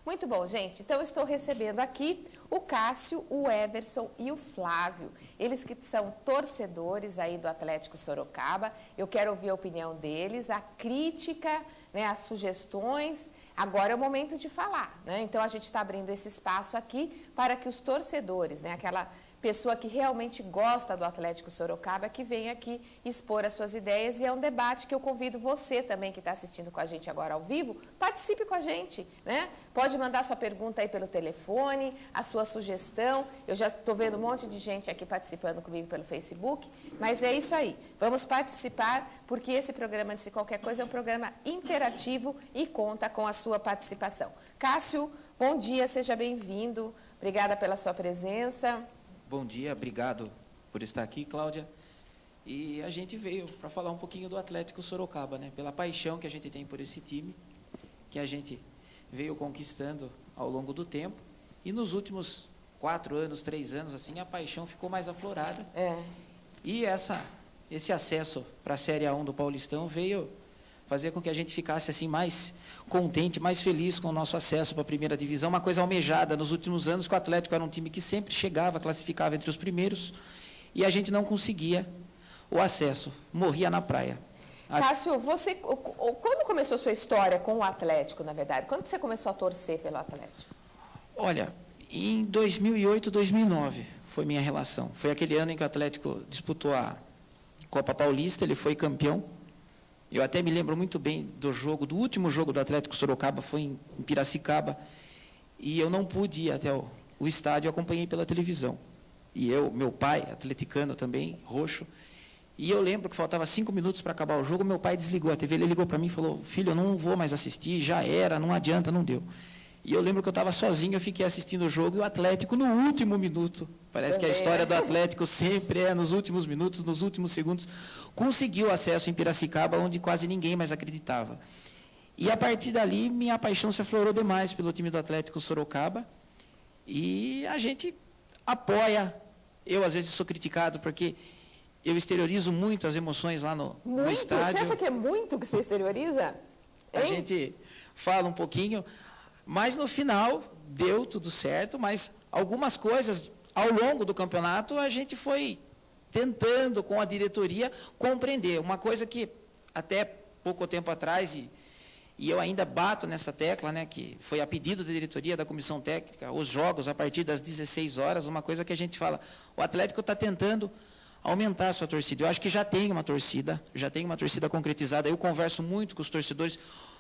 Muito bom, gente. Então, eu estou recebendo aqui o Cássio, o Everson e o Flávio. Eles que são torcedores aí do Atlético Sorocaba. Eu quero ouvir a opinião deles, a crítica, né, as sugestões. Agora é o momento de falar, né? Então, a gente está abrindo esse espaço aqui para que os torcedores, né, aquela pessoa que realmente gosta do Atlético Sorocaba, que venha aqui expor as suas ideias, e é um debate que eu convido você também, que está assistindo com a gente agora ao vivo, participe com a gente, né? Pode mandar sua pergunta aí pelo telefone, a sua sugestão. Eu já estou vendo um monte de gente aqui participando comigo pelo Facebook, mas é isso aí. Vamos participar, porque esse programa, antes de qualquer coisa, é um programa interativo e conta com a sua participação. Cássio, bom dia, seja bem-vindo. Obrigada pela sua presença. Bom dia, obrigado por estar aqui, Cláudia. E a gente veio para falar um pouquinho do Atlético Sorocaba, né? Pela paixão que a gente tem por esse time, que a gente veio conquistando ao longo do tempo. E nos últimos 4 anos, 3 anos, assim, a paixão ficou mais aflorada. E esse acesso para a Série A1 do Paulistão veio fazer com que a gente ficasse assim mais contente, mais feliz com o nosso acesso para a primeira divisão, uma coisa almejada nos últimos anos, que o Atlético era um time que sempre chegava, classificava entre os primeiros, e a gente não conseguia o acesso, morria na praia. Cássio, você, quando começou a sua história com o Atlético, na verdade? Quando que você começou a torcer pelo Atlético? Olha, em 2008, 2009 foi minha relação. Foi aquele ano em que o Atlético disputou a Copa Paulista, ele foi campeão. Eu até me lembro muito bem do último jogo do Atlético Sorocaba, foi em Piracicaba, e eu não pude ir até o estádio, eu acompanhei pela televisão. E meu pai, atleticano também, roxo, e eu lembro que faltava 5 minutos para acabar o jogo, meu pai desligou a TV, ele ligou para mim e falou: filho, eu não vou mais assistir, já era, não adianta, não deu. E eu lembro que eu estava sozinho, eu fiquei assistindo o jogo, e o Atlético, no último minuto, parece que a história do Atlético sempre é nos últimos minutos, nos últimos segundos, conseguiu acesso em Piracicaba, onde quase ninguém mais acreditava. E a partir dali, minha paixão se aflorou demais pelo time do Atlético Sorocaba, e a gente apoia. Eu, às vezes, sou criticado, porque eu exteriorizo muito as emoções lá no estádio. Você acha que é muito que você exterioriza? A gente fala um pouquinho... Mas, no final, deu tudo certo, mas algumas coisas, ao longo do campeonato, a gente foi tentando, com a diretoria, compreender. Uma coisa que, até pouco tempo atrás, e eu ainda bato nessa tecla, né, que foi a pedido da diretoria, da comissão técnica, os jogos a partir das 16 horas, uma coisa que a gente fala, o Atlético está tentando aumentar a sua torcida. Eu acho que já tem uma torcida concretizada. Eu converso muito com os torcedores,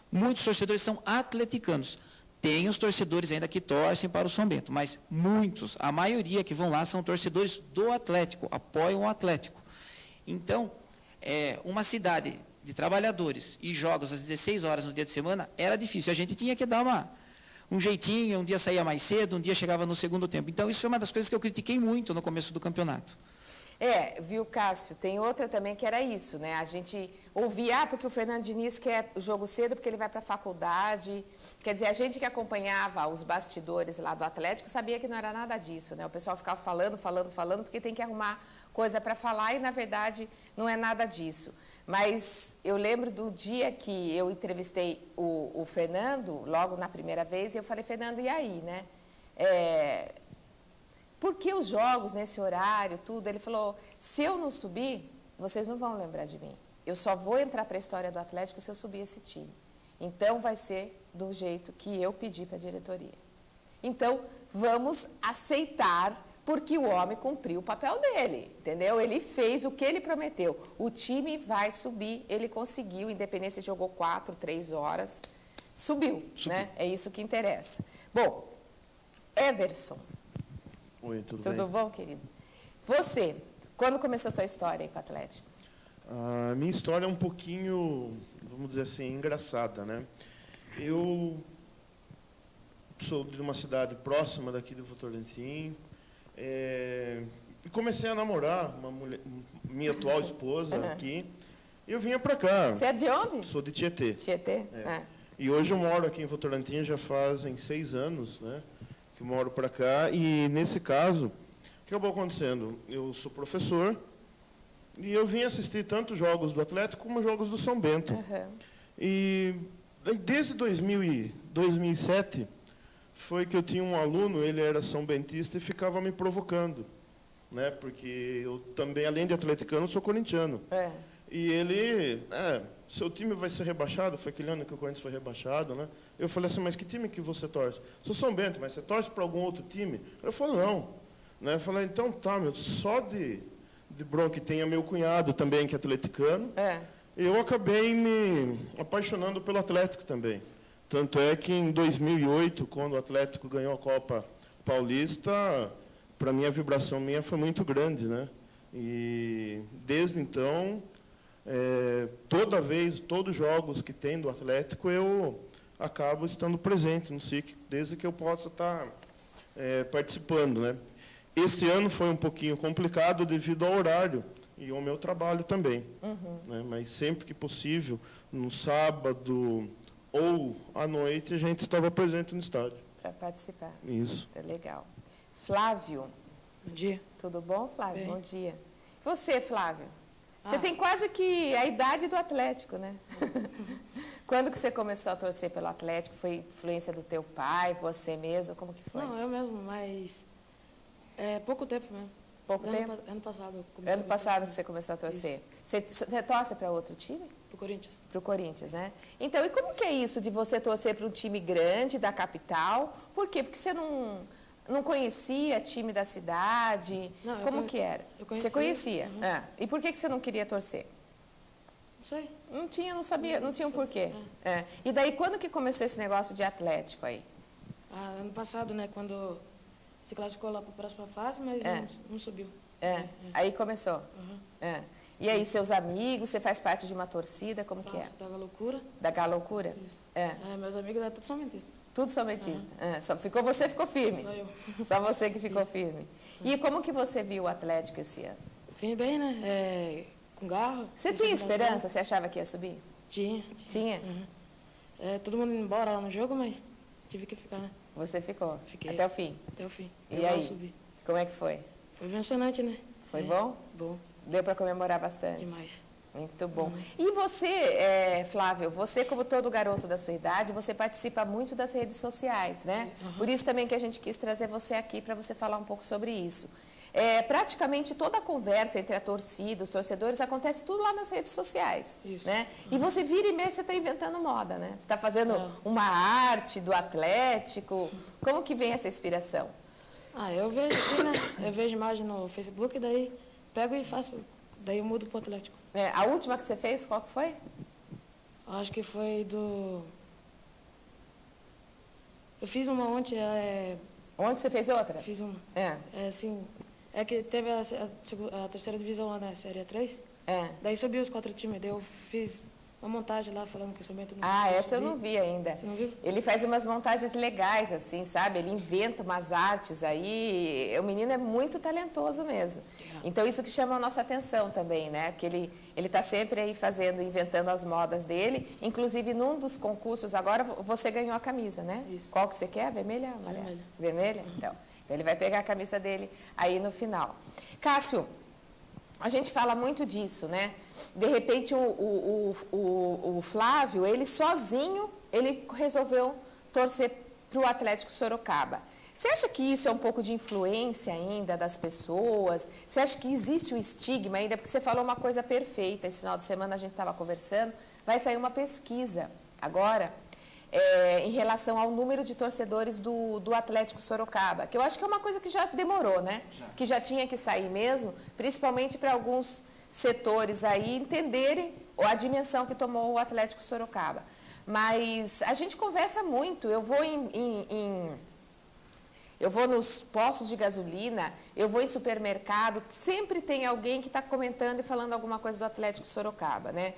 muitos torcedores são atleticanos. Tem os torcedores ainda que torcem para o São Bento, mas muitos, a maioria que vão lá são torcedores do Atlético, apoiam o Atlético. Então, uma cidade de trabalhadores e jogos às 16 horas no dia de semana era difícil. A gente tinha que dar um jeitinho, um dia saía mais cedo, um dia chegava no segundo tempo. Então, isso foi uma das coisas que eu critiquei muito no começo do campeonato. Viu, Cássio? Tem outra também que era isso, né? A gente ouvia, porque o Fernando Diniz quer o jogo cedo porque ele vai para a faculdade. Quer dizer, a gente que acompanhava os bastidores lá do Atlético sabia que não era nada disso, né? O pessoal ficava falando, porque tem que arrumar coisa para falar e, na verdade, não é nada disso. Mas eu lembro do dia que eu entrevistei o Fernando, logo na primeira vez, e eu falei: Fernando, e aí, né? Por que os jogos nesse horário, tudo? Ele falou: se eu não subir, vocês não vão lembrar de mim. Eu só vou entrar para a história do Atlético se eu subir esse time. Então, vai ser do jeito que eu pedi para a diretoria. Então, vamos aceitar, porque o homem cumpriu o papel dele, entendeu? Ele fez o que ele prometeu. O time vai subir, ele conseguiu, Independência jogou 4, 3 horas, subiu, né? É isso que interessa. Bom, Everson. Oi, tudo bem? Tudo bom, querido? Você, quando começou a tua história aí com o Atlético? A minha história é um pouquinho, vamos dizer assim, engraçada, né? Eu sou de uma cidade próxima daqui do Votorantim, e comecei a namorar uma mulher, minha atual esposa aqui, e eu vinha para cá. Você é de onde? Sou de Tietê. Tietê? E hoje eu moro aqui em Votorantim, já fazem 6 anos, né? Que eu moro para cá, e nesse caso, o que acabou acontecendo? Eu sou professor, e eu vim assistir tanto jogos do Atlético como jogos do São Bento. E desde 2007, foi que eu tinha um aluno, ele era são bentista e ficava me provocando, né? Porque eu também, além de atleticano, sou corintiano. E ele, seu time vai ser rebaixado, foi aquele ano que o Corinthians foi rebaixado, né? Eu falei assim, mas que time que você torce? Sou São Bento, mas você torce para algum outro time? Ele falou, não. Né? Eu falei, então tá, meu, só de bronca, tenha meu cunhado também, que é atleticano, eu acabei me apaixonando pelo Atlético também. Tanto é que em 2008, quando o Atlético ganhou a Copa Paulista, para mim a vibração minha foi muito grande, né? E desde então, todos os jogos que tem do Atlético, eu acabo estando presente no SIC, desde que eu possa estar participando, né? Esse ano foi um pouquinho complicado devido ao horário e ao meu trabalho também. Né? Mas sempre que possível, no sábado ou à noite, a gente estava presente no estádio. Para participar. Isso. Tá legal. Flávio. Bom dia. Tudo bom, Flávio? Bem. Bom dia. Você, Flávio? Você tem quase que a idade do Atlético, né? Quando que você começou a torcer pelo Atlético? Foi influência do teu pai, você mesmo? Como que foi? Não, eu mesmo, mas pouco tempo mesmo. Pouco tempo? Ano passado. eu comecei Ano a passado que torcer. você começou a torcer. Você torce para outro time? Pro Corinthians. Para o Corinthians, né? Então, e como que é isso de você torcer para um time grande da capital? Por quê? Porque você não conhecia time da cidade? Não, como que era? eu conhecia. Você conhecia? E por que você não queria torcer? Não sei. Não sabia, não tinha um porquê. E daí, quando que começou esse negócio de Atlético aí? Ano passado, né, quando se classificou lá para a próxima fase, mas não subiu. Aí começou. E aí, seus amigos, você faz parte de uma torcida, como que é? Faço da Loucura. Da Galoucura? Isso. Meus amigos todos são mentistas. Tudo sometista. Você ficou firme? Só eu. Só você que ficou firme. E como que você viu o Atlético esse ano? Vim bem, né? Com garra. Você tinha esperança? Você achava que ia subir? Tinha. Tinha? Todo mundo indo embora lá no jogo, mas tive que ficar, né? Você ficou? Fiquei. Até o fim? Até o fim. E Eu aí? subi. Como é que foi? Foi emocionante, né? Foi bom? Bom. Deu para comemorar bastante? Demais. Muito bom. E você, Flávio, você como todo garoto da sua idade, você participa muito das redes sociais, né? Por isso também que a gente quis trazer você aqui para você falar um pouco sobre isso. Praticamente toda a conversa entre a torcida, os torcedores, acontece tudo lá nas redes sociais. Isso. Né? E você vira e mexe, você está inventando moda, né? Você está fazendo uma arte do Atlético. Como que vem essa inspiração? Eu vejo assim, né? Eu vejo imagem no Facebook, daí pego e faço, daí eu mudo pro Atlético. A última que você fez, qual que foi? Acho que foi eu fiz uma ontem, Onde você fez outra? fiz uma. Assim, Que teve a terceira divisão, né? Série 3. Daí subiu os 4 times, daí eu fiz uma montagem lá falando que somente não essa eu não vi ainda. Você não viu? Ele faz umas montagens legais, assim, sabe? Ele inventa umas artes aí. O menino é muito talentoso mesmo. Então, isso que chama a nossa atenção também, né? Porque ele está sempre aí inventando as modas dele. Inclusive, num dos concursos agora, você ganhou a camisa, né? Isso. Qual que você quer? Vermelha ou amarela? Vermelha. Vermelha? Então, ele vai pegar a camisa dele aí no final. Cássio, a gente fala muito disso, né? De repente, o Flávio, ele sozinho, ele resolveu torcer para o Atlético Sorocaba. Você acha que isso é um pouco de influência ainda das pessoas? Você acha que existe um estigma ainda? Porque você falou uma coisa perfeita. Esse final de semana a gente estava conversando. Vai sair uma pesquisa agora em relação ao número de torcedores do Atlético Sorocaba, que eu acho que é uma coisa que já demorou, né? Que já tinha que sair mesmo, principalmente para alguns setores aí entenderem a dimensão que tomou o Atlético Sorocaba. Mas a gente conversa muito, eu vou nos postos de gasolina, eu vou em supermercado, sempre tem alguém que está comentando e falando alguma coisa do Atlético Sorocaba, né?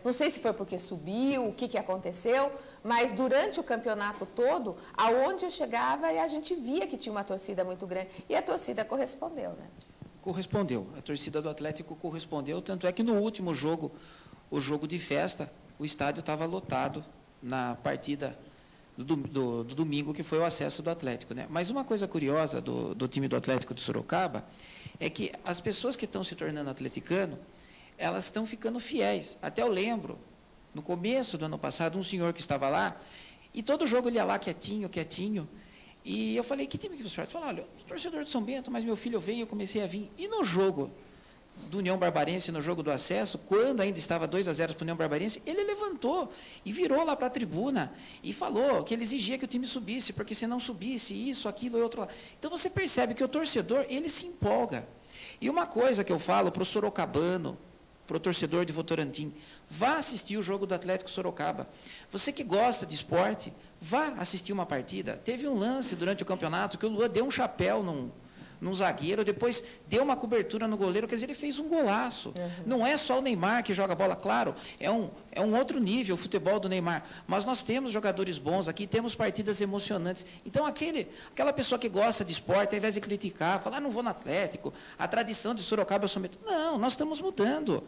Não sei se foi porque subiu, o que aconteceu, mas durante o campeonato todo, aonde eu chegava, a gente via que tinha uma torcida muito grande. E a torcida correspondeu, né? Correspondeu. A torcida do Atlético correspondeu, tanto é que no último jogo, o jogo de festa, o estádio estava lotado na partida do domingo, que foi o acesso do Atlético, né? Mas uma coisa curiosa do time do Atlético de Sorocaba é que as pessoas que estão se tornando atleticano, elas estão ficando fiéis. Até eu lembro, no começo do ano passado, um senhor que estava lá, E todo jogo ele ia lá quietinho, quietinho. E eu falei, que time que você faz? Ele falou, olha, torcedor de São Bento, mas meu filho veio, eu comecei a vir. E no jogo do União Barbarense, no jogo do acesso, quando ainda estava 2-0 para o União Barbarense, ele levantou e virou lá para a tribuna e falou que ele exigia que o time subisse, porque se não subisse, isso, aquilo e outro lá. Então você percebe que o torcedor, ele se empolga. E uma coisa que eu falo para o sorocabano, para o torcedor de Votorantim, vá assistir o jogo do Atlético Sorocaba. Você que gosta de esporte, vá assistir uma partida. Teve um lance durante o campeonato que o Luan deu um chapéu num zagueiro, depois deu uma cobertura no goleiro, quer dizer, ele fez um golaço. Não é só o Neymar que joga bola, claro, é um outro nível o futebol do Neymar, mas nós temos jogadores bons aqui, temos partidas emocionantes. Então, aquela pessoa que gosta de esporte, ao invés de criticar, falar, não vou no Atlético, a tradição de Sorocaba é somente... Não, nós estamos mudando.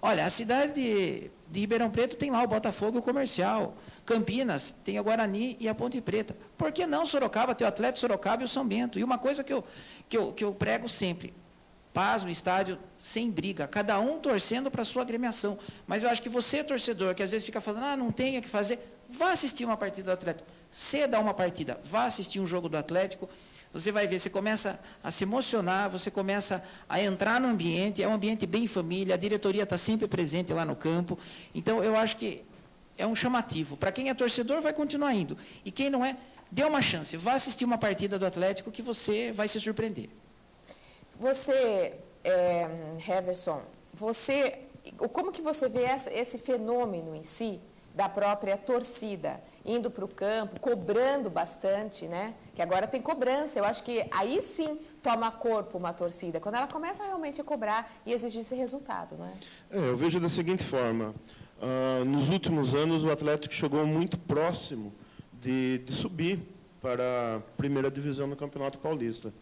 Olha, a cidade de Ribeirão Preto tem lá o Botafogo e o Comercial. Campinas tem o Guarani e a Ponte Preta. Por que não Sorocaba ter o Atlético Sorocaba e o São Bento? E uma coisa que eu prego sempre, paz no estádio, sem briga, cada um torcendo para a sua agremiação. Mas eu acho que você, torcedor, que às vezes fica falando, não tem o que fazer, vá assistir uma partida do Atlético. Ceda uma partida, vá assistir um jogo do Atlético. Você vai ver, você começa a se emocionar, você começa a entrar no ambiente, é um ambiente bem família, a diretoria está sempre presente lá no campo. Então, eu acho que é um chamativo. Para quem é torcedor, vai continuar indo. E quem não é, dê uma chance, vá assistir uma partida do Atlético que você vai se surpreender. Você, Heverson, como que você vê esse fenômeno em si, da própria torcida, indo para o campo, cobrando bastante, né? Que agora tem cobrança. Eu acho que aí sim toma corpo uma torcida, quando ela começa realmente a cobrar e exigir esse resultado, né? Eu vejo da seguinte forma, nos últimos anos o Atlético chegou muito próximo de subir para a primeira divisão do Campeonato Paulista.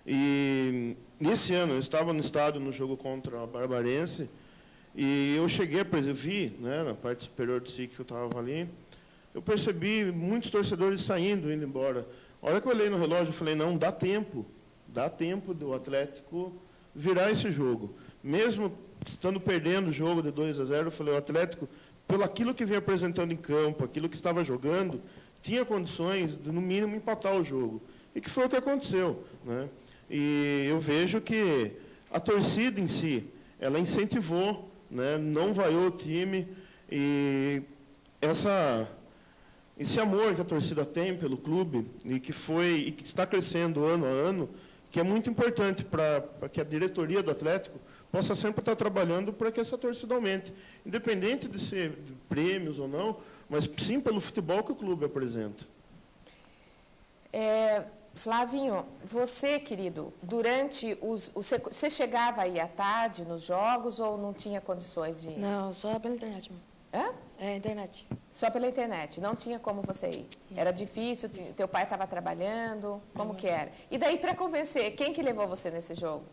E nesse ano eu estava no estádio no jogo contra a Barbarense, e eu cheguei a perceber, né, na parte superior do SIC que eu estava ali, eu percebi muitos torcedores saindo, indo embora. A hora que eu olhei no relógio, eu falei, não, dá tempo do Atlético virar esse jogo. Mesmo estando perdendo o jogo de 2-0, eu falei, o Atlético, pelo aquilo que vinha apresentando em campo, aquilo que estava jogando, tinha condições de, no mínimo, empatar o jogo. E que foi o que aconteceu, né? E eu vejo que a torcida em si, ela incentivou, né, não vaiou o time, e esse amor que a torcida tem pelo clube e que está crescendo ano a ano, que é muito importante para que a diretoria do Atlético possa sempre estar trabalhando para que essa torcida aumente, independente de ser de prêmios ou não, mas sim pelo futebol que o clube apresenta. Flavinho, você, querido, você chegava aí à tarde nos jogos ou não tinha condições de ir? Não, só pela internet. Hã? Internet. Só pela internet, não tinha como você ir? Era difícil, teu pai estava trabalhando, como que era? E daí, para convencer, quem que levou você nesse jogo?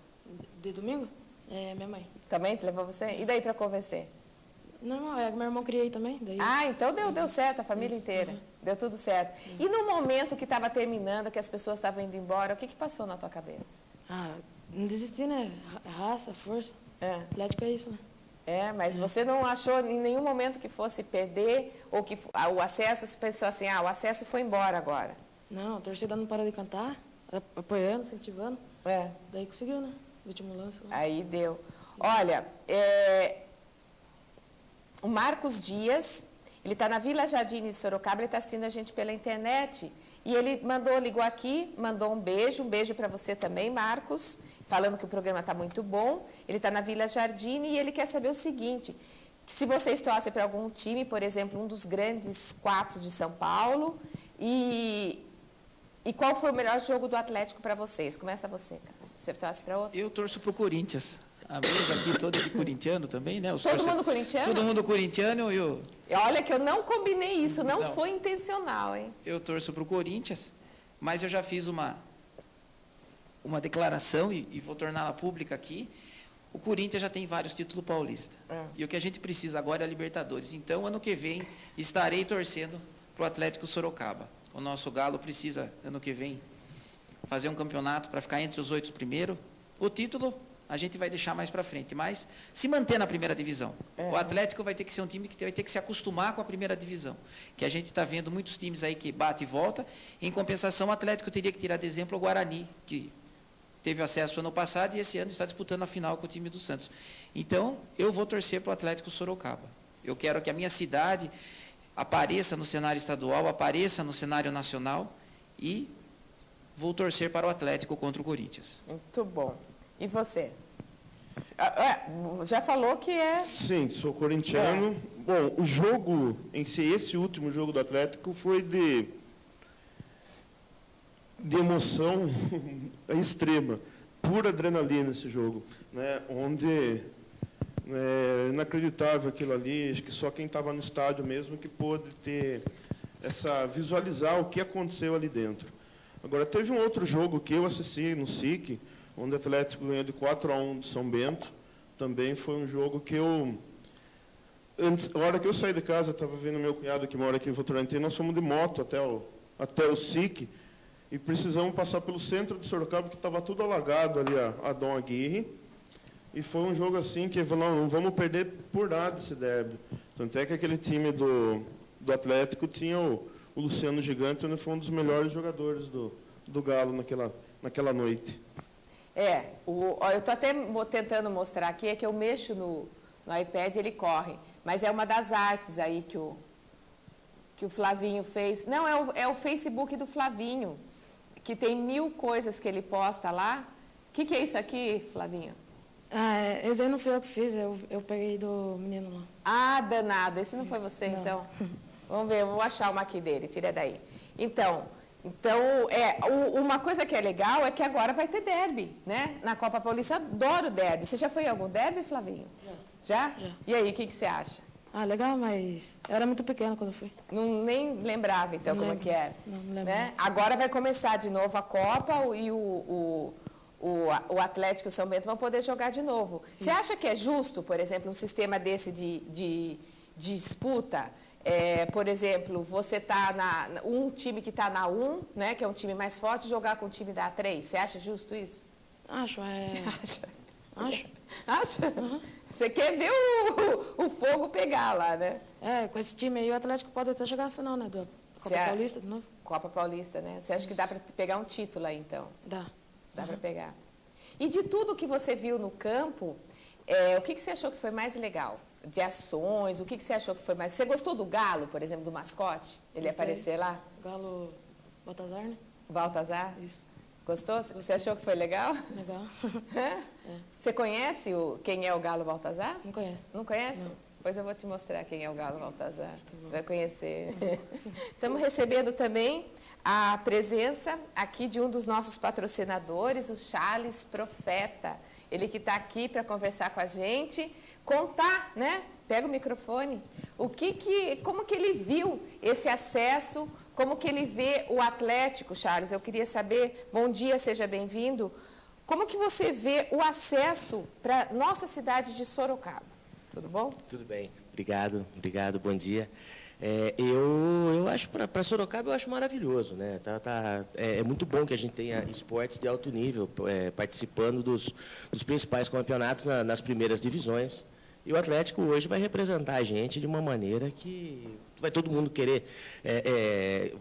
De domingo? Minha mãe. Também te levou você? E daí, para convencer? Não, meu irmão queria ir também. Daí... então deu certo, a família inteira. Deu tudo certo. E no momento que estava terminando, que as pessoas estavam indo embora, o que passou na tua cabeça? Não desistir, né? Raça, força. Atlético é isso, né? Mas você não achou em nenhum momento que fosse perder ou que o acesso, você pensou assim, o acesso foi embora agora? Não, a torcida não parou de cantar, apoiando, incentivando. Daí conseguiu, né? O último lance. Né? Aí deu. Olha, o Marcos Dias, ele está na Vila Jardim de Sorocaba, ele está assistindo a gente pela internet. E ele ligou aqui, mandou um beijo para você também, Marcos, falando que o programa está muito bom. Ele está na Vila Jardim e ele quer saber o seguinte, que se vocês torcem para algum time, por exemplo, um dos grandes 4 de São Paulo, e qual foi o melhor jogo do Atlético para vocês? Começa você, Cássio. Você torce para outro? Eu torço para o Corinthians. A mesa aqui toda de corintiano também, né? Todo mundo corintiano? Todo mundo corintiano e eu... Olha que eu não combinei isso, não foi intencional, hein? Eu torço para o Corinthians, mas eu já fiz uma declaração e vou torná-la pública aqui. O Corinthians já tem vários títulos paulistas. E o que a gente precisa agora é a Libertadores. Então, ano que vem, estarei torcendo para o Atlético Sorocaba. O nosso Galo precisa, ano que vem, fazer um campeonato para ficar entre os 8 primeiros. O título... a gente vai deixar mais para frente, mas se manter na primeira divisão. O Atlético vai ter que ser um time que vai ter que se acostumar com a primeira divisão, que a gente está vendo muitos times aí que bate e volta. Em compensação, o Atlético teria que tirar de exemplo o Guarani, que teve acesso ano passado e esse ano está disputando a final com o time do Santos. Então, eu vou torcer para o Atlético Sorocaba. Eu quero que a minha cidade apareça no cenário estadual, apareça no cenário nacional e vou torcer para o Atlético contra o Corinthians. Muito bom. E você? Já falou que é... Sim, sou corintiano. Bom, o jogo em si, esse último jogo do Atlético foi de emoção extrema, pura adrenalina esse jogo, né? Onde é inacreditável aquilo ali, acho que só quem estava no estádio mesmo que pôde ter visualizar o que aconteceu ali dentro. Agora, teve um outro jogo que eu assisti no SIC, onde o Atlético ganhou de 4-1 do São Bento. Também foi um jogo que a hora que eu saí de casa, eu estava vendo meu cunhado que mora aqui em Votorantim, nós fomos de moto até o SIC, e precisamos passar pelo centro de Sorocaba, que estava tudo alagado ali, a Dom Aguirre. E foi um jogo assim que não vamos perder por nada esse derby. Tanto é que aquele time do Atlético tinha o Luciano Gigante, onde foi um dos melhores jogadores do Galo naquela noite. Eu estou até tentando mostrar aqui, é que eu mexo no iPad e ele corre. Mas é uma das artes aí que o Flavinho fez. Não, é o Facebook do Flavinho, que tem 1000 coisas que ele posta lá. O que é isso aqui, Flavinho? Esse aí não fui eu que fiz, eu peguei do menino lá. Ah, danado. Esse não foi você, não. Então? Vamos ver, eu vou achar uma aqui dele, tira daí. Então, uma coisa que é legal é que agora vai ter derby, né? Na Copa Paulista, adoro derby. Você já foi em algum derby, Flavinho? Já. E aí, o que você acha? Legal, mas eu era muito pequeno quando eu fui. Nem lembrava, então, como que era. Não lembro. Né? Agora vai começar de novo a Copa e o Atlético e o São Bento vão poder jogar de novo. Você acha que é justo, por exemplo, um sistema desse de disputa? Por exemplo, você está um time que está na 1, né, que é um time mais forte, jogar com o time da 3. Você acha justo isso? Acho. Acha? Uhum. Você quer ver o fogo pegar lá, né? Com esse time aí, o Atlético pode até chegar à final, né? Da Copa Paulista de novo. Copa Paulista, né? Você acha que dá para pegar um título aí, então? Dá. Dá para pegar. E de tudo que você viu no campo, o que você achou que foi mais legal? De ações, o que você achou que foi mais... Você gostou do Galo, por exemplo, do mascote? Ele aparecer lá? Galo Baltazar, né? Baltazar? Isso. Gostou? Você achou que foi legal? Legal. Você conhece quem é o Galo Baltazar? Não conheço. Não conhece? Não. Pois eu vou te mostrar quem é o Galo Baltazar. Você vai conhecer. Estamos recebendo também a presença aqui de um dos nossos patrocinadores, o Charles Profeta. Ele que está aqui para conversar com a gente, contar, né? Pega o microfone. Como que ele viu esse acesso? Como que ele vê o Atlético, Charles? Eu queria saber. Bom dia, seja bem-vindo. Como que você vê o acesso para nossa cidade de Sorocaba? Tudo bom? Tudo bem. Obrigado. Bom dia. Eu acho, para Sorocaba, eu acho maravilhoso, né? É muito bom que a gente tenha esportes de alto nível participando dos principais campeonatos nas primeiras divisões. E o Atlético hoje vai representar a gente de uma maneira que vai todo mundo querer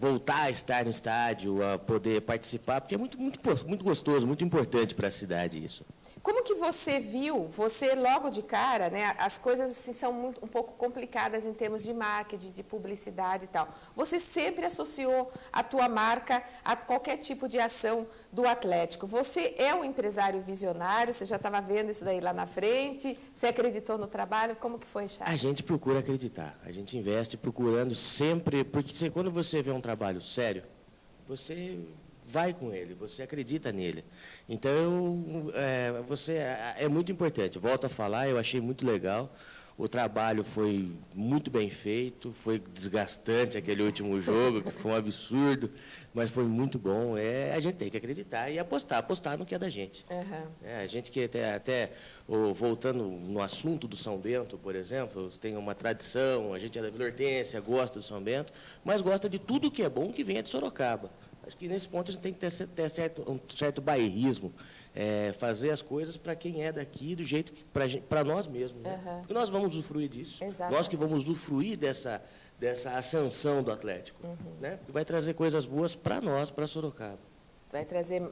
voltar a estar no estádio, a poder participar, porque é muito gostoso, muito importante para a cidade isso. Como que você viu, logo de cara, né, as coisas assim, são um pouco complicadas em termos de marketing, de publicidade e tal. Você sempre associou a tua marca a qualquer tipo de ação do Atlético. Você é um empresário visionário, você já estava vendo isso daí lá na frente, você acreditou no trabalho, como que foi, Charles? A gente procura acreditar, a gente investe procurando sempre, porque quando você vê um trabalho sério, você vai com ele, você acredita nele. Então, é muito importante. Volto a falar, eu achei muito legal. O trabalho foi muito bem feito, foi desgastante aquele último jogo, que foi um absurdo, mas foi muito bom. A gente tem que acreditar e apostar no que é da gente. Uhum. A gente que voltando no assunto do São Bento, por exemplo, tem uma tradição, a gente é da Vila Hortência, gosta do São Bento, mas gosta de tudo que é bom que venha de Sorocaba. Acho que nesse ponto a gente tem que ter um certo bairrismo, fazer as coisas para quem é daqui, do jeito que para nós mesmos. Né? Porque nós vamos usufruir disso. Exatamente. Nós que vamos usufruir dessa ascensão do Atlético. Né? Que vai trazer coisas boas para nós, para Sorocaba. Vai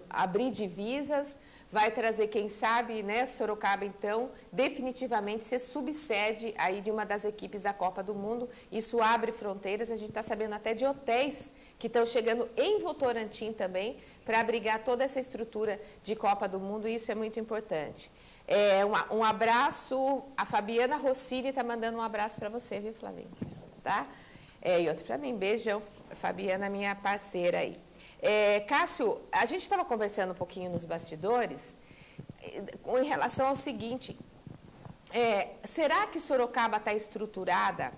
abrir divisas, vai trazer, quem sabe, né, Sorocaba, então, definitivamente ser subsede aí de uma das equipes da Copa do Mundo. Isso abre fronteiras, a gente está sabendo até de hotéis que estão chegando em Votorantim também para abrigar toda essa estrutura de Copa do Mundo, e isso é muito importante. Um abraço, a Fabiana Rossini está mandando um abraço para você, viu, Flavinha? Tá? E outro para mim, beijão, Fabiana, minha parceira aí. Cássio, a gente estava conversando um pouquinho nos bastidores em relação ao seguinte, será que Sorocaba está estruturada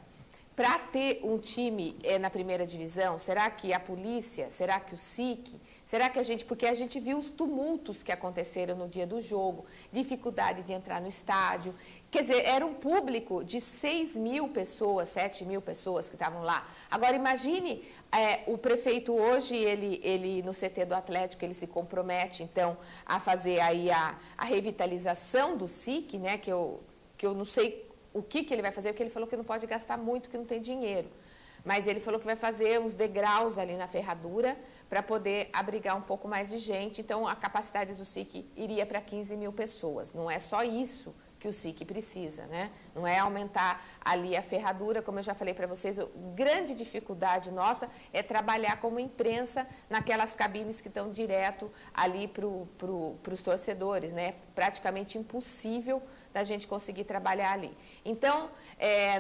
para ter um time na primeira divisão? Será que a polícia, será que o SIC, será que porque a gente viu os tumultos que aconteceram no dia do jogo, dificuldade de entrar no estádio, quer dizer, era um público de 6 mil pessoas, 7 mil pessoas que estavam lá. Agora, imagine, o prefeito hoje, ele no CT do Atlético, ele se compromete, então, a fazer aí a revitalização do SIC, né, que eu não sei o que ele vai fazer, porque ele falou que não pode gastar muito, que não tem dinheiro. Mas ele falou que vai fazer uns degraus ali na ferradura para poder abrigar um pouco mais de gente. Então, a capacidade do SIC iria para 15 mil pessoas. Não é só isso que o SIC precisa, né? Não é aumentar ali a ferradura, como eu já falei para vocês, a grande dificuldade nossa é trabalhar como imprensa naquelas cabines que estão direto ali para os torcedores, né? Praticamente impossível da gente conseguir trabalhar ali. Então,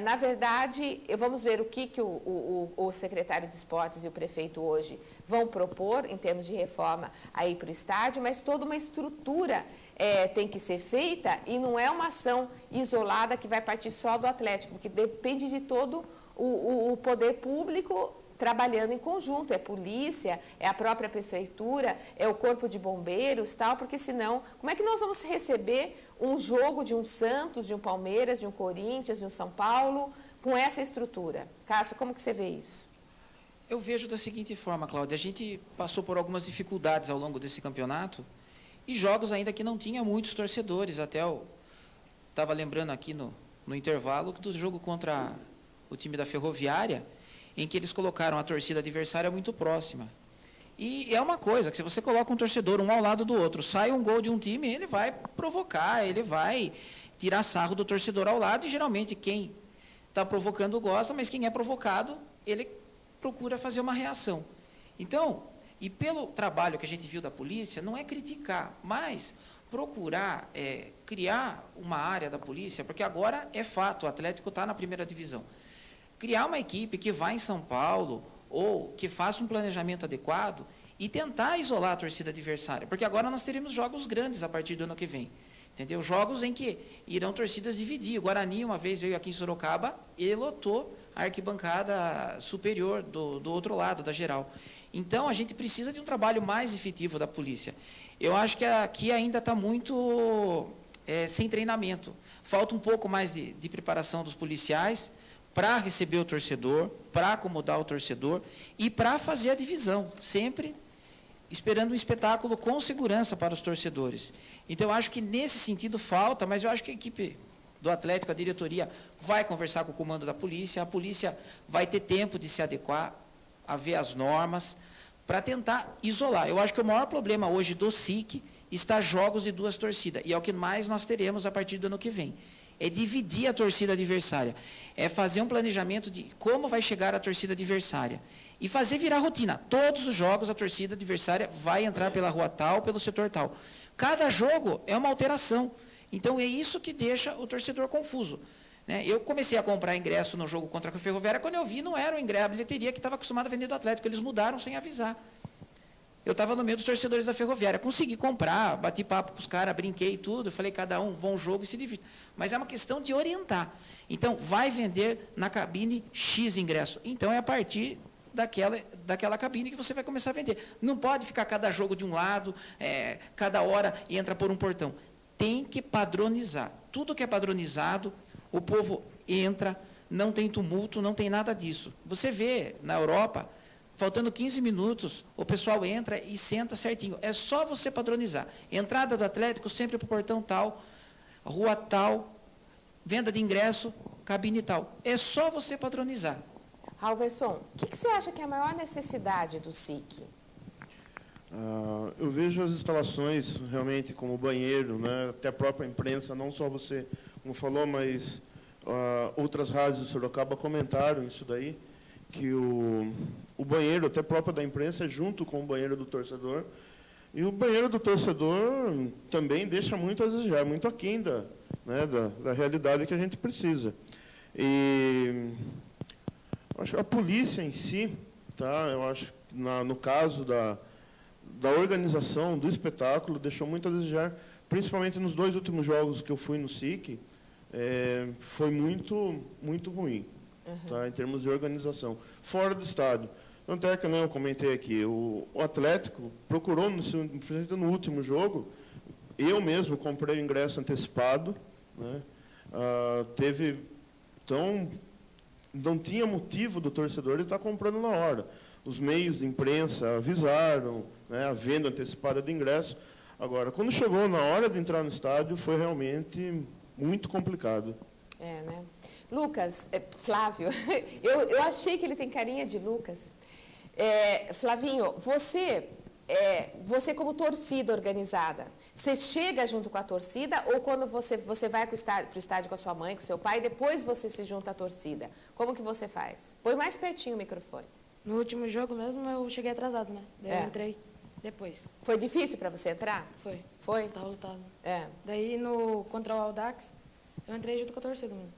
na verdade, vamos ver o que o secretário de esportes e o prefeito hoje vão propor em termos de reforma aí para o estádio, mas toda uma estrutura tem que ser feita e não é uma ação isolada que vai partir só do Atlético, porque depende de todo o poder público trabalhando em conjunto, é polícia, é a própria prefeitura, é o corpo de bombeiros, tal, porque senão, como é que nós vamos receber um jogo de um Santos, de um Palmeiras, de um Corinthians, de um São Paulo, com essa estrutura? Cássio, como que você vê isso? Eu vejo da seguinte forma, Cláudia, a gente passou por algumas dificuldades ao longo desse campeonato e jogos ainda que não tinha muitos torcedores, até eu estava lembrando aqui no intervalo do jogo contra o time da Ferroviária, em que eles colocaram a torcida adversária muito próxima. E é uma coisa, que se você coloca um torcedor um ao lado do outro, sai um gol de um time, ele vai provocar, ele vai tirar sarro do torcedor ao lado, e geralmente quem está provocando gosta, mas quem é provocado, ele procura fazer uma reação. Então, e pelo trabalho que a gente viu da polícia, não é criticar, mas procurar criar uma área da polícia, porque agora é fato, o Atlético está na primeira divisão. Criar uma equipe que vá em São Paulo ou que faça um planejamento adequado e tentar isolar a torcida adversária, porque agora nós teremos jogos grandes a partir do ano que vem, entendeu? Jogos em que irão torcidas dividir. O Guarani uma vez veio aqui em Sorocaba e lotou a arquibancada superior do outro lado, da geral. Então, a gente precisa de um trabalho mais efetivo da polícia. Eu acho que aqui ainda está muito sem treinamento. Falta um pouco mais de preparação dos policiais para receber o torcedor, para acomodar o torcedor e para fazer a divisão, sempre esperando um espetáculo com segurança para os torcedores. Então, eu acho que nesse sentido falta, mas eu acho que a equipe do Atlético, a diretoria, vai conversar com o comando da polícia, a polícia vai ter tempo de se adequar a ver as normas, para tentar isolar. Eu acho que o maior problema hoje do SIC está jogos de duas torcidas, e é o que mais nós teremos a partir do ano que vem. É dividir a torcida adversária, é fazer um planejamento de como vai chegar a torcida adversária e fazer virar rotina. Todos os jogos a torcida adversária vai entrar pela rua tal, pelo setor tal. Cada jogo é uma alteração. Então é isso que deixa o torcedor confuso, né? Eu comecei a comprar ingresso no jogo contra a Ferroviária, quando eu vi não era o ingresso, a bilheteria que estava acostumada a vender do Atlético, eles mudaram sem avisar. Eu estava no meio dos torcedores da Ferroviária, consegui comprar, bati papo com os caras, brinquei e tudo, falei, cada um, bom jogo e se divirta. Mas é uma questão de orientar. Então, vai vender na cabine X ingresso. Então, é a partir daquela cabine que você vai começar a vender. Não pode ficar cada jogo de um lado, cada hora entra por um portão. Tem que padronizar. Tudo que é padronizado, o povo entra, não tem tumulto, não tem nada disso. Você vê, na Europa, faltando 15 minutos, o pessoal entra e senta certinho. É só você padronizar. Entrada do Atlético sempre para o portão tal, rua tal, venda de ingresso, cabine tal. É só você padronizar. Halverson, o que você acha que é a maior necessidade do SIC? Eu vejo as instalações realmente como banheiro, né? Até a própria imprensa, não só você, como falou, mas outras rádios de Sorocaba comentaram isso daí, que o banheiro, até próprio da imprensa, é junto com o banheiro do torcedor. E o banheiro do torcedor também deixa muito a desejar, muito aquém da realidade que a gente precisa. E acho que a polícia em si, tá? Eu acho que no caso da organização do espetáculo, deixou muito a desejar, principalmente nos 2 últimos jogos que eu fui no SIC, foi muito, muito ruim, tá, em termos de organização. Fora do estádio. Tanto é que, eu comentei aqui, o Atlético procurou, no último jogo, eu mesmo comprei o ingresso antecipado, né, não tinha motivo do torcedor estar comprando na hora. Os meios de imprensa avisaram, né, a venda antecipada de ingresso. Agora, quando chegou na hora de entrar no estádio, foi realmente muito complicado. Né? Lucas, Flávio, eu achei que ele tem carinha de Lucas. Flavinho, você como torcida organizada, você chega junto com a torcida ou quando você vai para o estádio com a sua mãe, com o seu pai, depois você se junta à torcida? Como que você faz? Põe mais pertinho o microfone. No último jogo mesmo, eu cheguei atrasado, né? Daí eu entrei depois. Foi difícil para você entrar? Foi. Foi? Estava lutado. Daí, contra o Audax, eu entrei junto com a torcida mesmo.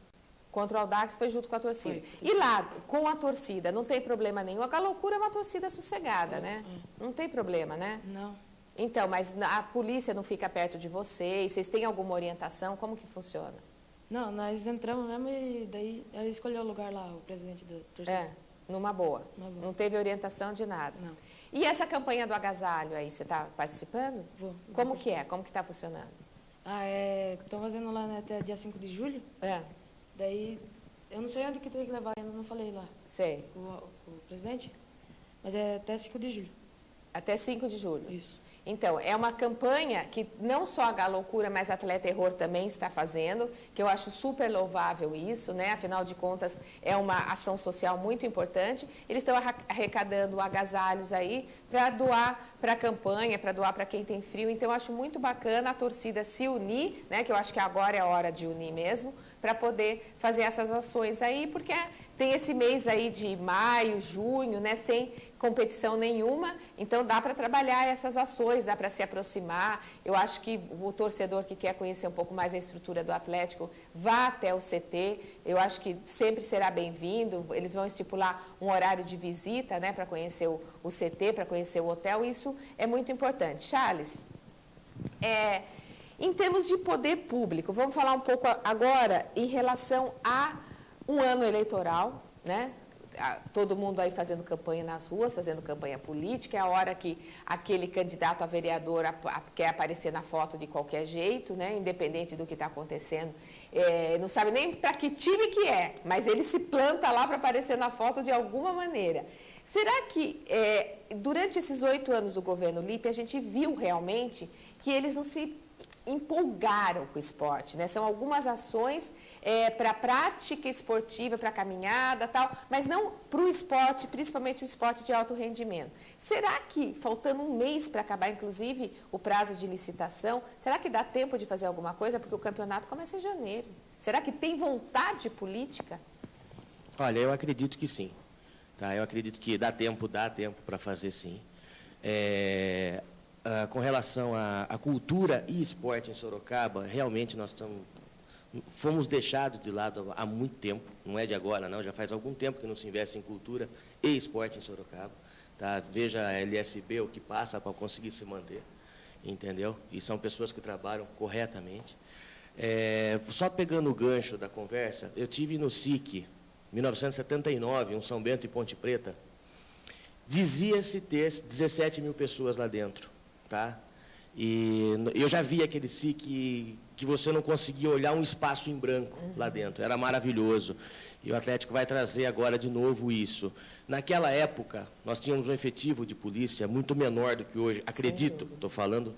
Contra o Audax foi junto com a torcida. Foi. E lá, com a torcida, não tem problema nenhum? A Loucura é uma torcida sossegada, né? Não tem problema, né? Não. Então, mas a polícia não fica perto de vocês? Vocês têm alguma orientação? Como que funciona? Não, nós entramos mesmo e daí ele escolheu o lugar lá, o presidente da torcida. Numa boa. Não teve orientação de nada. Não. E essa campanha do agasalho aí, você está participando? Vou. Como que é? Como que está funcionando? Estão fazendo lá, né, até dia 5 de julho. Daí, eu não sei onde que tem que levar, ainda não falei lá. Sei. Com o presidente, mas é até 5 de julho. Até 5 de julho. Isso. Então, é uma campanha que não só a Loucura, mas a Atleta Terror também está fazendo, que eu acho super louvável isso, né? Afinal de contas, é uma ação social muito importante. Eles estão arrecadando agasalhos aí para doar para a campanha, para doar para quem tem frio. Então, eu acho muito bacana a torcida se unir, né? Que eu acho que agora é a hora de unir mesmo, para poder fazer essas ações aí, porque tem esse mês aí de maio, junho, né? Sem competição nenhuma, então dá para trabalhar essas ações, dá para se aproximar. Eu acho que o torcedor que quer conhecer um pouco mais a estrutura do Atlético, vá até o CT, eu acho que sempre será bem-vindo. Eles vão estipular um horário de visita, né, para conhecer o CT, para conhecer o hotel, isso é muito importante. Charles, em termos de poder público, vamos falar um pouco agora em relação a um ano eleitoral, né? Todo mundo aí fazendo campanha nas ruas, fazendo campanha política, é a hora que aquele candidato a vereador quer aparecer na foto de qualquer jeito, né? Independente do que está acontecendo. Não sabe nem para que time que é, mas ele se planta lá para aparecer na foto de alguma maneira. Será que, durante esses 8 anos do governo Lippe, a gente viu realmente que eles não se empolgaram com o esporte, né? São algumas ações para a prática esportiva, para a caminhada, tal, mas não para o esporte, principalmente o esporte de alto rendimento. Será que, faltando um mês para acabar, inclusive, o prazo de licitação, será que dá tempo de fazer alguma coisa? Porque o campeonato começa em janeiro. Será que tem vontade política? Olha, eu acredito que sim. Tá? Eu acredito que dá tempo para fazer sim. Com relação à cultura e esporte em Sorocaba, realmente nós fomos deixados de lado há muito tempo, não é de agora, não, já faz algum tempo que não se investe em cultura e esporte em Sorocaba. Tá? Veja a LSB, o que passa para conseguir se manter, entendeu? E são pessoas que trabalham corretamente. Só pegando o gancho da conversa, eu tive no SIC, em 1979, um São Bento e Ponte Preta, dizia-se ter 17 mil pessoas lá dentro. Tá? E eu já vi aquele SIC que você não conseguia olhar um espaço em branco lá dentro. Era maravilhoso. E o Atlético vai trazer agora de novo isso. Naquela época, nós tínhamos um efetivo de polícia muito menor do que hoje. Acredito, estou falando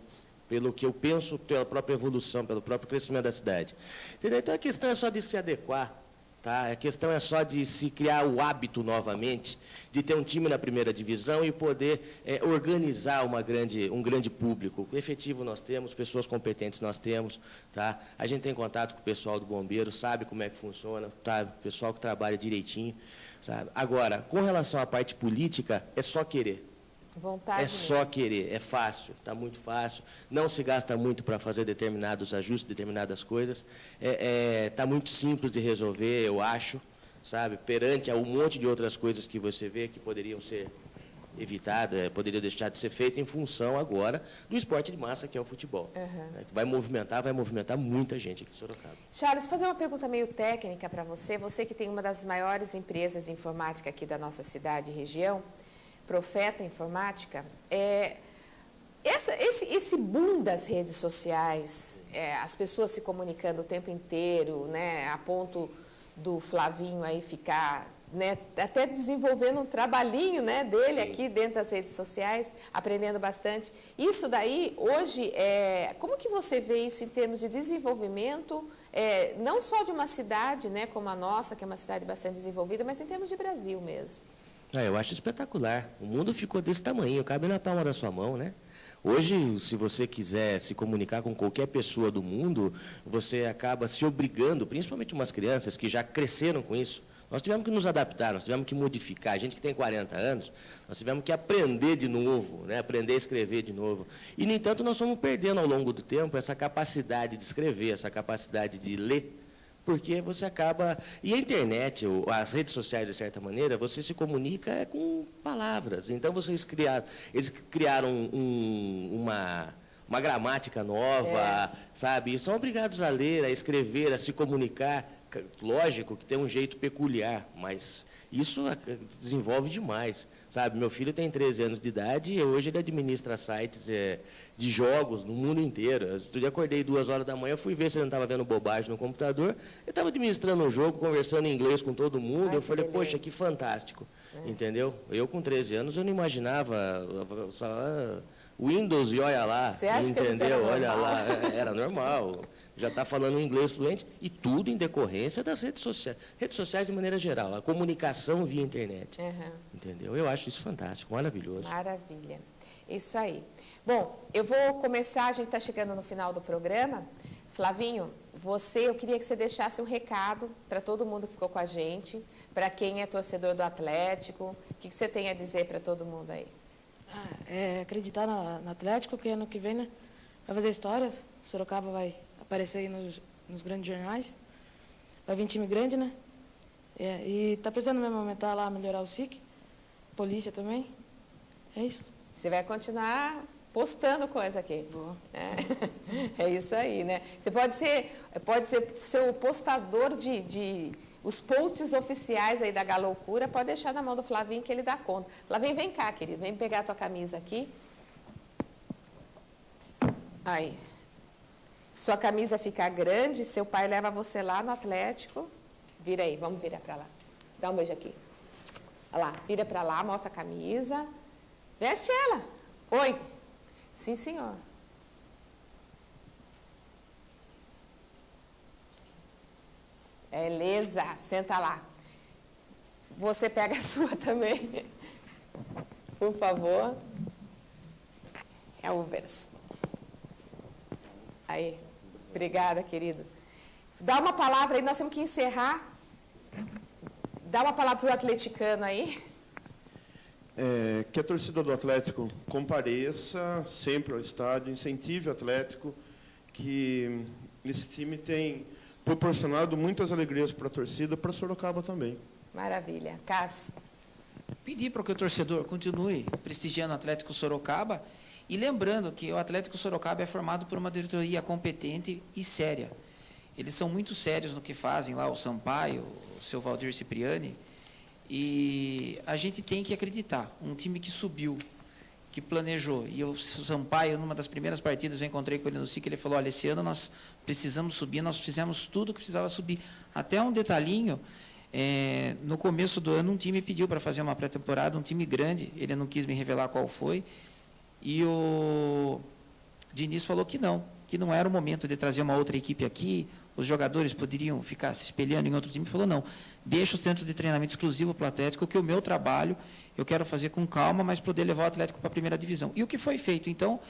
pelo que eu penso, pela própria evolução, pelo próprio crescimento da cidade. Entendeu? Então, a questão é só de se adequar. Tá? A questão é só de se criar o hábito novamente, de ter um time na primeira divisão e poder organizar um grande público. O efetivo nós temos, pessoas competentes nós temos. Tá? A gente tem contato com o pessoal do bombeiro, sabe como é que funciona, tá? O pessoal que trabalha direitinho. Sabe? Agora, com relação à parte política, é só querer. Vontade só mesmo. querer, é fácil, está muito fácil, não se gasta muito para fazer determinados ajustes, determinadas coisas, está muito simples de resolver, eu acho, sabe, perante a um monte de outras coisas que você vê que poderiam ser evitadas, poderiam deixar de ser feitas em função agora do esporte de massa que é o futebol. Que vai movimentar muita gente aqui em Sorocaba. Charles, vou fazer uma pergunta meio técnica para você, você que tem uma das maiores empresas de informática aqui da nossa cidade e região, Profeta Informática, esse boom das redes sociais, as pessoas se comunicando o tempo inteiro, né, a ponto do Flavinho aí ficar, né, até desenvolvendo um trabalhinho, né, dele Sim. aqui dentro das redes sociais, aprendendo bastante. Isso daí, hoje, como que você vê isso em termos de desenvolvimento, não só de uma cidade, né, como a nossa, que é uma cidade bastante desenvolvida, mas em termos de Brasil mesmo? Eu acho espetacular. O mundo ficou desse tamanho, cabe na palma da sua mão, né? Hoje, se você quiser se comunicar com qualquer pessoa do mundo, você acaba se obrigando, principalmente umas crianças que já cresceram com isso. Nós tivemos que nos adaptar, nós tivemos que modificar. A gente que tem 40 anos, nós tivemos que aprender de novo, né? Aprender a escrever de novo. E, no entanto, nós fomos perdendo ao longo do tempo essa capacidade de escrever, essa capacidade de ler, porque você acaba... E a internet, as redes sociais, de certa maneira, você se comunica com palavras. Então, eles criaram uma gramática nova, sabe? E são obrigados a ler, a escrever, a se comunicar. Lógico que tem um jeito peculiar, mas isso desenvolve demais, sabe? Meu filho tem 13 anos de idade e hoje ele administra sites de jogos no mundo inteiro. Eu acordei 2 horas da manhã, fui ver se ele não estava vendo bobagem no computador. Ele estava administrando um jogo, conversando em inglês com todo mundo. Eu falei, poxa, que fantástico, entendeu? Eu com 13 anos, eu não imaginava só Windows e olha lá, Você acha que entendeu? era Olha normal? lá, era normal. Já está falando inglês fluente, e tudo em decorrência das redes sociais de maneira geral, a comunicação via internet. Entendeu? Eu acho isso fantástico, maravilhoso. Maravilha. Isso aí. Bom, eu vou começar, a gente está chegando no final do programa. Flavinho, eu queria que você deixasse um recado para todo mundo que ficou com a gente, para quem é torcedor do Atlético. O que você tem a dizer para todo mundo aí? Acreditar no Atlético, que ano que vem, né, vai fazer história. Sorocaba vai aparecer aí nos grandes jornais. Vai vir time grande, né? E tá precisando mesmo aumentar lá, melhorar o SIC. Polícia também. É isso. Você vai continuar postando coisa aqui. Vou. É isso aí, né? Você pode ser o postador de os posts oficiais aí da Galoucura, pode deixar na mão do Flavinho que ele dá conta. Flavinho, vem cá, querido, vem pegar a tua camisa aqui. Aí. Sua camisa fica grande, seu pai leva você lá no Atlético. Vira aí, vamos virar para lá. Dá um beijo aqui. Olha lá, vira para lá, mostra a camisa. Veste ela. Oi. Sim, senhor. Beleza, senta lá. Você pega a sua também, por favor. É o verso. Aí, obrigada, querido. Dá uma palavra aí, nós temos que encerrar. Dá uma palavra para o atleticano aí. Que a torcida do Atlético compareça sempre ao estádio, incentive o Atlético, que esse time tem proporcionado muitas alegrias para a torcida, para Sorocaba também. Maravilha. Cássio. Pedir para que o torcedor continue prestigiando o Atlético Sorocaba e lembrando que o Atlético Sorocaba é formado por uma diretoria competente e séria. Eles são muito sérios no que fazem lá, o Sampaio, o seu Valdir Cipriani, e a gente tem que acreditar. Um time que subiu, que planejou. E o Sampaio, numa das primeiras partidas, eu encontrei com ele no SIC, ele falou, olha, esse ano nós precisamos subir, nós fizemos tudo que precisava subir. Até um detalhinho, no começo do ano, um time pediu para fazer uma pré-temporada, um time grande, ele não quis me revelar qual foi, e o Diniz falou que não era o momento de trazer uma outra equipe aqui, os jogadores poderiam ficar se espelhando em outro time. Ele falou, não, deixa o centro de treinamento exclusivo para o Atlético, que o meu trabalho eu quero fazer com calma, mas poder levar o Atlético para a primeira divisão. E o que foi feito? Então,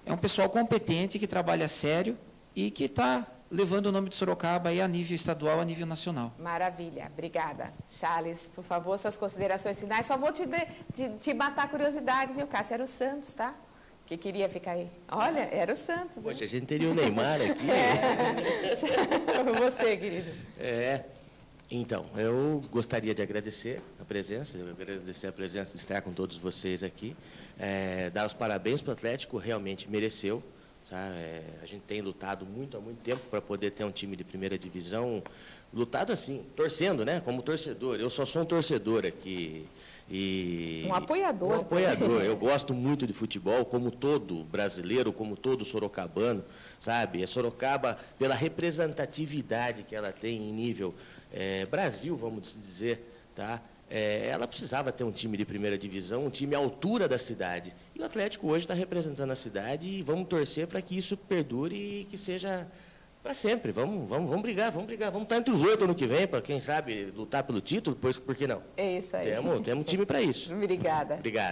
é um pessoal competente, que trabalha sério e que está levando o nome de Sorocaba aí a nível estadual, a nível nacional. Maravilha, obrigada. Charles, por favor, suas considerações finais. Só vou te matar a curiosidade, viu, Cássio? Era o Santos, tá? Que queria ficar aí. Olha, era o Santos. Poxa, a gente teria o Neymar aqui. Você, querido. Então, eu gostaria de agradecer a presença de estar com todos vocês aqui, dar os parabéns para o Atlético, realmente mereceu. Sabe? A gente tem lutado há muito tempo para poder ter um time de primeira divisão, lutado assim, torcendo, né? Como torcedor. Eu só sou um torcedor aqui. Um apoiador. Um apoiador. Eu gosto muito de futebol, como todo brasileiro, como todo sorocabano, sabe? A Sorocaba, pela representatividade que ela tem em nível Brasil, vamos dizer, tá? Ela precisava ter um time de primeira divisão, um time à altura da cidade. E o Atlético hoje está representando a cidade e vamos torcer para que isso perdure e que seja para sempre. Vamos brigar. Vamos estar entre os 8 ano que vem, para quem sabe lutar pelo título, pois por que não? É isso aí. Temos time para isso. Obrigada. Obrigado.